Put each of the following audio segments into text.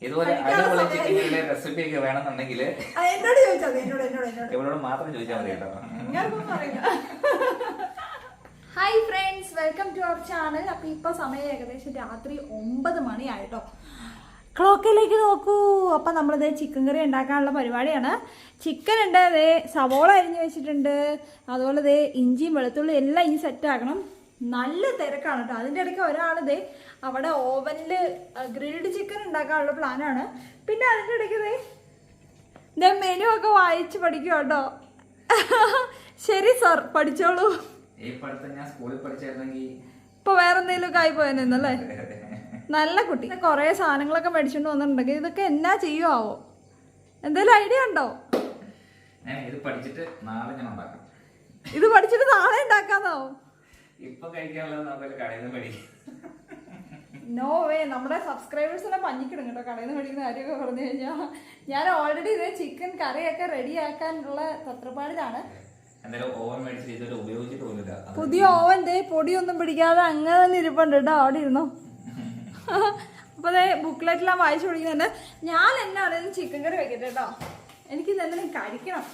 ഇതുപോലെ അടിപൊളി chicken recipe ഒക്കെ വേണമെന്നുണ്ടെങ്കിൽ എന്നോട് ചോദിച്ചാൽ ഇവരോട് മാത്രം ചോദിച്ചാൽ മതി കേട്ടോ. Hi friends, welcome to our channel. അപ്പൊ ഇപ്പൊ സമയം ഏകദേശം രാത്രി 9 മണിയായിട്ടോ. ക്ലോക്കിലേക്ക് നോക്കൂ. അപ്പം നമ്മളിത് ചിക്കൻ കറി ഉണ്ടാക്കാനുള്ള പരിപാടിയാണ്. ചിക്കൻ ഉണ്ട്, അതേ സവോള അരിഞ്ഞ് വെച്ചിട്ടുണ്ട്, അതുപോലെ ഇതേ ഇഞ്ചിയും വെളുത്തുള്ളി എല്ലാം ഇനി സെറ്റാക്കണം. നല്ല തിരക്കാണ് കേട്ടോ. അതിൻ്റെ ഇടയ്ക്ക് ഒരാളിതേ അവിടെ ഓവനിൽ ഗ്രിൽഡ് ചിക്കൻ ഉണ്ടാക്കാനുള്ള പ്ലാനാണ്. പിന്നെ അതിൻ്റെ ഇടയ്ക്ക് ഇതേ മെനു ഒക്കെ വായിച്ച് പഠിക്കും കേട്ടോ. ശരി സാർ, പഠിച്ചോളൂ. ഇപ്പൊ വേറെ എന്തെങ്കിലും ആയി പോയെന്നല്ലേ. നല്ല കുട്ടി. കുറേ സാധനങ്ങളൊക്കെ മേടിച്ചോണ്ട് വന്നിട്ടുണ്ടെങ്കിൽ ഇതൊക്കെ എന്നാ ചെയ്യുവോ? എന്തെങ്കിലും ഐഡിയ ഉണ്ടോ? ഇത് പഠിച്ചിട്ട് നാളെ ഞാൻ ഉണ്ടാക്കാം. ഇത് പഠിച്ചിട്ട് നാളെ ഉണ്ടാക്കാന്നോ? ഇപ്പൊ കഴിക്കാനുള്ളത് നോ വേ. നമ്മുടെ സബ്സ്ക്രൈബേഴ്സിനെ പഞ്ഞിക്കിടും കേട്ടോ കടയിൽ നിന്ന് മേടിക്കുന്ന കാര്യമൊക്കെ പറഞ്ഞു കഴിഞ്ഞാൽ. ഞാൻ ഓൾറെഡി ഇത് ചിക്കൻ കറിയൊക്കെ റെഡി ആക്കാനുള്ള തത്രപ്പാടിലാണ്. പുതിയ ഓവൻ പൊടിയൊന്നും പിടിക്കാതെ അങ്ങനെ തന്നെ ഇരിപ്പുണ്ട് കേട്ടോ. അവിടെ ഇരുന്നോ. അപ്പോൾ അതേ ബുക്ക്ലെറ്റിലാണ് വായിച്ചു പിടിക്കുന്നുണ്ട്. ഞാൻ എന്നാണേലും ചിക്കൻ കറി വെക്കട്ടെ കേട്ടോ. എനിക്ക് എന്തെങ്കിലും കഴിക്കണം.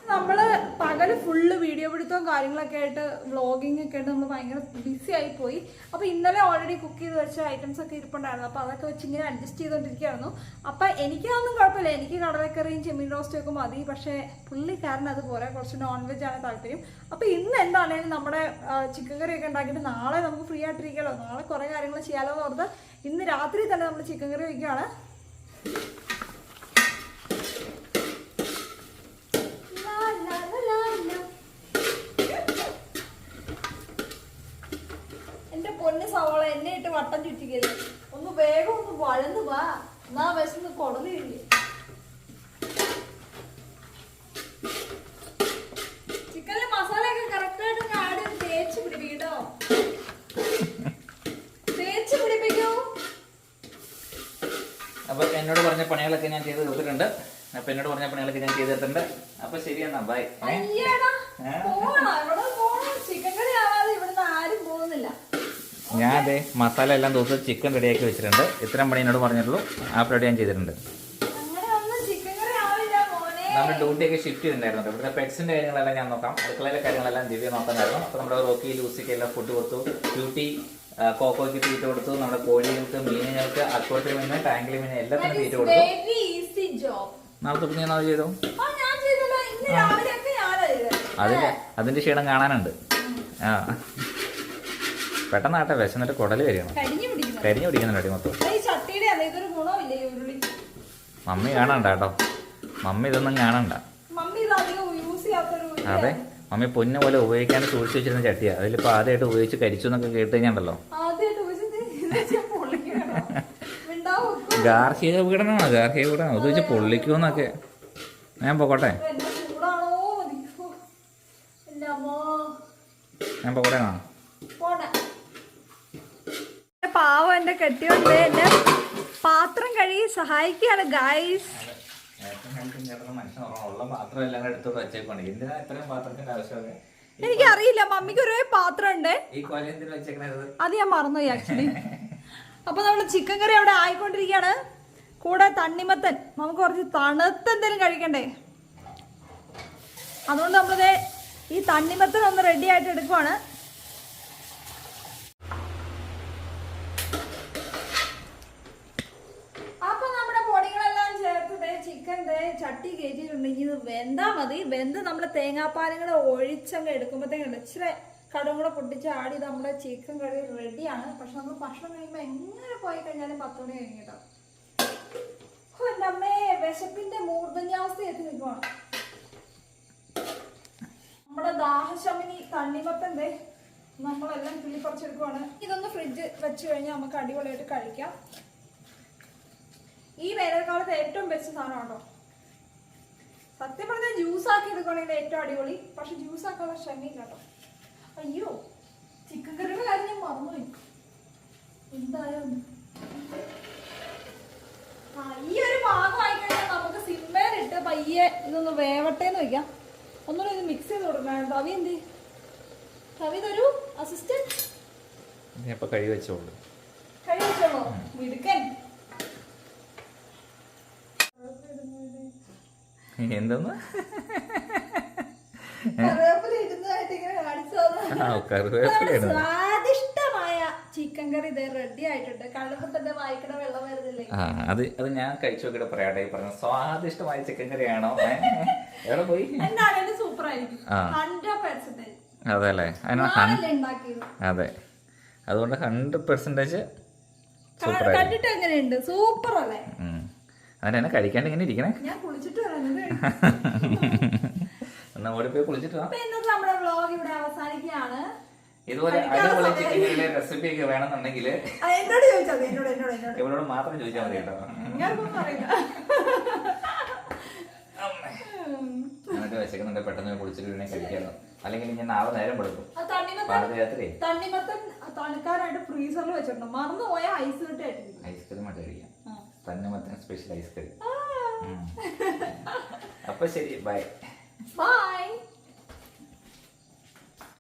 നമ്മൾ പകല് ഫുള്ള് വീഡിയോ പിടുത്തവും കാര്യങ്ങളൊക്കെ ആയിട്ട് വ്ളോഗിങ് ഒക്കെ ആയിട്ട് നമ്മൾ ഭയങ്കര ബിസി ആയിപ്പോയി. അപ്പോൾ ഇന്നലെ ഓൾറെഡി കുക്ക് ചെയ്ത് വെച്ച ഐറ്റംസ് ഒക്കെ ഇരിപ്പുണ്ടായിരുന്നു. അപ്പോൾ അതൊക്കെ വെച്ച് ഇങ്ങനെ അഡ്ജസ്റ്റ് ചെയ്തുകൊണ്ടിരിക്കുകയായിരുന്നു. അപ്പോൾ എനിക്കതൊന്നും കുഴപ്പമില്ല. എനിക്ക് കടലക്കറിയും ചെമ്മീൻ റോസ്റ്റും ഒക്കെ മതി. പക്ഷേ പുള്ളിക്കാരൻ അത് പോരാ, കുറച്ച് നോൺ വെജ് ആണ് താല്പര്യം. അപ്പോൾ ഇന്ന് എന്താണേലും നമ്മുടെ ചിക്കൻ കറിയൊക്കെ ഉണ്ടാക്കിയിട്ട് നാളെ നമുക്ക് ഫ്രീ ആയിട്ടിരിക്കാമല്ലോ, നാളെ കുറേ കാര്യങ്ങൾ ചെയ്യാമല്ലോ എന്ന് ഓർത്ത് ഇന്ന് രാത്രി തന്നെ നമ്മൾ ചിക്കൻ കറി വയ്ക്കുകയാണ്. സവോള എന്നെ ഇട്ട് വട്ടം ചുറ്റിക്കല്ലേ. ഒന്ന് വേഗം ഒന്ന് വഴന്ന് വാ, എന്നാ വിശന്ന് കൊടലില്ലേ. ചിക്കനിലെ മസാലയൊക്കെ കറക്റ്റായിട്ട് ആദ്യം തേച്ച് പിടിപ്പിക്കട്ടോ. തേച്ച് പിടിപ്പിക്കൂ. അപ്പൊ എന്നോട് പറഞ്ഞ പണികളൊക്കെ ഞാൻ ചെയ്ത് തീർത്തിട്ടുണ്ട്. അപ്പൊ ശരിയെന്നാ, ബൈ. ചിക്കൻ കറി ആവാതെ ഇവിടുന്ന് ആരും പോകുന്നില്ല. ഞാൻ അതെ മസാല എല്ലാം ദിവസം ചിക്കൻ റെഡിയാക്കി വെച്ചിട്ടുണ്ട്. ഇത്രയും പണി എന്നോട് പറഞ്ഞിട്ടുള്ളൂ. ആ പരിപാടി ഞാൻ ചെയ്തിട്ടുണ്ട്. നമ്മുടെ ഡ്യൂട്ടിയൊക്കെ ഷിഫ്റ്റ് ചെയ്തിട്ടുണ്ടായിരുന്നു. ഇവിടുത്തെ പെറ്റ്സിന്റെ കാര്യങ്ങളെല്ലാം ഞാൻ നോക്കാം. അടുക്കളയിലെ കാര്യങ്ങളെല്ലാം ദിവ്യ നോക്കാനായിരുന്നു. അപ്പോൾ നമ്മുടെ റോക്കി ലൂസിക്ക് എല്ലാം ഫുഡ് കൊടുത്തു. ബ്യൂട്ടി കോക്കോയ്ക്ക് തീറ്റ കൊടുത്തു. നമ്മുടെ കോഴികൾക്ക്, മീനുകൾക്ക്, അക്വാറിയം മീൻ, ടാങ്കിലെ മീൻ എല്ലാത്തിനും തീറ്റ കൊടുത്തു. നാളത്തെ പിന്നെ ഞാൻ അത് ചെയ്തു. അതിന്റെ ക്ഷീണം കാണാനുണ്ട്. ആ പെട്ടെന്നാട്ടെ വിശന്നിട്ട് കുടല് വരികയാണ്. കരിഞ്ഞു പിടിക്കുന്നുണ്ട് അടി മൊത്തം. മമ്മി കാണണ്ട കേട്ടോ. മമ്മി ഇതൊന്നും കാണണ്ട. അതെ, മമ്മി പൊന്നു പോലെ ഉപയോഗിക്കാൻ സൂക്ഷിച്ചു വെച്ചിരുന്ന ചട്ടിയാ. അതിലിപ്പോ ആദ്യമായിട്ട് ഉപയോഗിച്ച് കരിച്ചു എന്നൊക്കെ കേട്ട് കഴിഞ്ഞാണ്ടല്ലോ. ഗാർഹിക പീഡനമാണ്, ഗാർഹിക പീഡനം. അത് വെച്ച് പൊള്ളിക്കൂന്നൊക്കെ. ഞാൻ പോകട്ടെ, ഞാൻ പോകട്ടെ. പാവം എന്റെ കെട്ടിയോണ്ട് എന്നെ പാത്രം കഴുകി സഹായിക്കുകയാണ് ഗൈസ്. എനിക്കറിയില്ല, മമ്മിക്ക് ഒരു പാത്രം ഉണ്ട്, അത് ഞാൻ മറന്നുപോയി ആക്ച്വലി. അപ്പൊ നമ്മള് ചിക്കൻ കറി അവിടെ ആയിക്കൊണ്ടിരിക്കുകയാണ്. കൂടെ തണ്ണിമത്തൻ, നമുക്ക് കുറച്ച് തണുത്ത എന്തെങ്കിലും കഴിക്കണ്ടേ. അതുകൊണ്ട് നമ്മളിത് ഈ തണ്ണിമത്തൻ ഒന്ന് റെഡി ആയിട്ട് എടുക്കുവാണ്. ചട്ടി കയറ്റിയിട്ടുണ്ടെങ്കിൽ ഇത് വെന്താ മതി. വെന്ത് നമ്മുടെ തേങ്ങാപ്പാലും കൂടെ ഒഴിച്ചങ്ങ് എടുക്കുമ്പോഴത്തേക്കുണ്ട് ഇച്ചിരി കടും കൂടെ പൊട്ടിച്ച് ആടി നമ്മുടെ ചിക്കൻ കറി റെഡിയാണ്. പക്ഷെ നമ്മൾ ഭക്ഷണം കഴിയുമ്പോൾ എങ്ങനെ പോയി കഴിഞ്ഞാലും 10 മണി കഴിഞ്ഞ് കേട്ടോ. എൻ്റെ അമ്മേ, വിശപ്പിന്റെ മൂർധന്യാവസ്ഥ എത്തി നിൽക്കുവാണ്. നമ്മുടെ ദാഹശമിനി തണ്ണിമത്തൻ്റെ നമ്മളെല്ലാം കിള്ളിപ്പറിച്ചെടുക്കുവാണ്. ഇതൊന്ന് ഫ്രിഡ്ജ് വെച്ച് കഴിഞ്ഞാൽ നമുക്ക് അടിപൊളിയായിട്ട് കഴിക്കാം. ഈ വേനൽക്കാലത്ത് ഏറ്റവും ബെസ്റ്റ് സാധനം കേട്ടോ. സത്യം പറഞ്ഞാൽ ജ്യൂസ് ആക്കി എടുക്കുകയാണെങ്കിൽ ഏറ്റവും അടിപൊളി. പക്ഷെ ജ്യൂസ് ആക്കാനുള്ള ക്ഷമയില്ല കേട്ടോ. അയ്യോ, ചിക്കൻ കറിയുടെ കാര്യം ഞാൻ മറന്നുപോയി. എന്തായാലും ഈ ഒരു ഭാഗം ആയിക്കഴിഞ്ഞാൽ നമുക്ക് സിമ്മേലിട്ട് പയ്യെ ഇതൊന്ന് വേവട്ടേന്ന് വയ്ക്കാം. ഒന്നുകൂടെ ഇത് മിക്സ് ചെയ്ത് കൊടുക്കണം. തവി എന്ത് തവി തരൂ അസിസ്റ്റന്റ്. കഴി വെച്ചോളൂ. മിടുക്കൻ. എന്തെന്ന് കറിവേപ്പില ഇടുന്നതായിട്ട് ഇങ്ങനെ കാണിച്ചതാണ്. കറിവേപ്പിലാണ്. സ്വാദിഷ്ടമായ ചിക്കൻ കറി ഇത് റെഡി ആയിട്ടുണ്ട്. കണ്ടപ്പോ തന്നെ വായിക്കണ വെള്ളം വരുന്നില്ലേ? അത് ഞാൻ കഴിച്ചു നോക്കിയിട്ട് പറയാട്ടെ. ഈ പറഞ്ഞ സ്വാദിഷ്ടമായ ചിക്കൻ കറിയാണോ? എവിടെ പോയി? എന്തായാലും സൂപ്പർ ആയിരിക്കും. 100%. അതെ അല്ലേ? ഉണ്ടാക്കിയത്. അതെ, അതുകൊണ്ട് 100% സൂപ്പർ. കണ്ടിട്ട് എങ്ങനെയുണ്ട്? സൂപ്പർ അല്ലേ? അതിനെ കഴിക്കാണ്ട് ഇങ്ങനെ ഇരിക്കണേ. ഞാൻ കുളിച്ചിട്ട് വരാം. എന്നാ ഓടിപ്പോയി കുളിച്ചിട്ട് വാ. അപ്പൊ ഇന്നത്തെ നമ്മുടെ വ്ലോഗ് ഇവിടെ അവസാനിക്കുകയാണ്. ഇതുപോലെ അടിപൊളി ചിക്കൻ കറിയുടെ റെസിപ്പി ഒക്കെ വേണമെന്നുണ്ടെങ്കിൽ എന്നോട് ചോദിച്ചാൽ മതി. എന്നോട് ഇവരോട് മാത്രം ചോദിച്ചാൽ മതി കേട്ടോ. ഞാനൊന്നും അറിയില്ല. എന്നിട്ട് വിശക്കുന്നുണ്ട്, പെട്ടെന്ന് കുളിച്ചിട്ട് പിന്നെ കഴിക്കാമല്ലോ. അല്ലെങ്കിൽ ഞാൻ നാളെ നേരം കൊടുക്കും. പാതിരാത്രി തണ്ണിമത്തൻ തണുക്കാനായിട്ട് ഫ്രീസറിൽ വെച്ചിട്ടുണ്ട്. മറന്നു പോയ ഐസ് കിട്ടായിട്ട് ഐസ്ക്രീം ആയിട്ട് കഴിക്കാം. തണ്ണിമത്തൻ സ്പെഷ്യൽ ഐസ്ക്രീം. അപ്പൊ ശരി, ബൈ.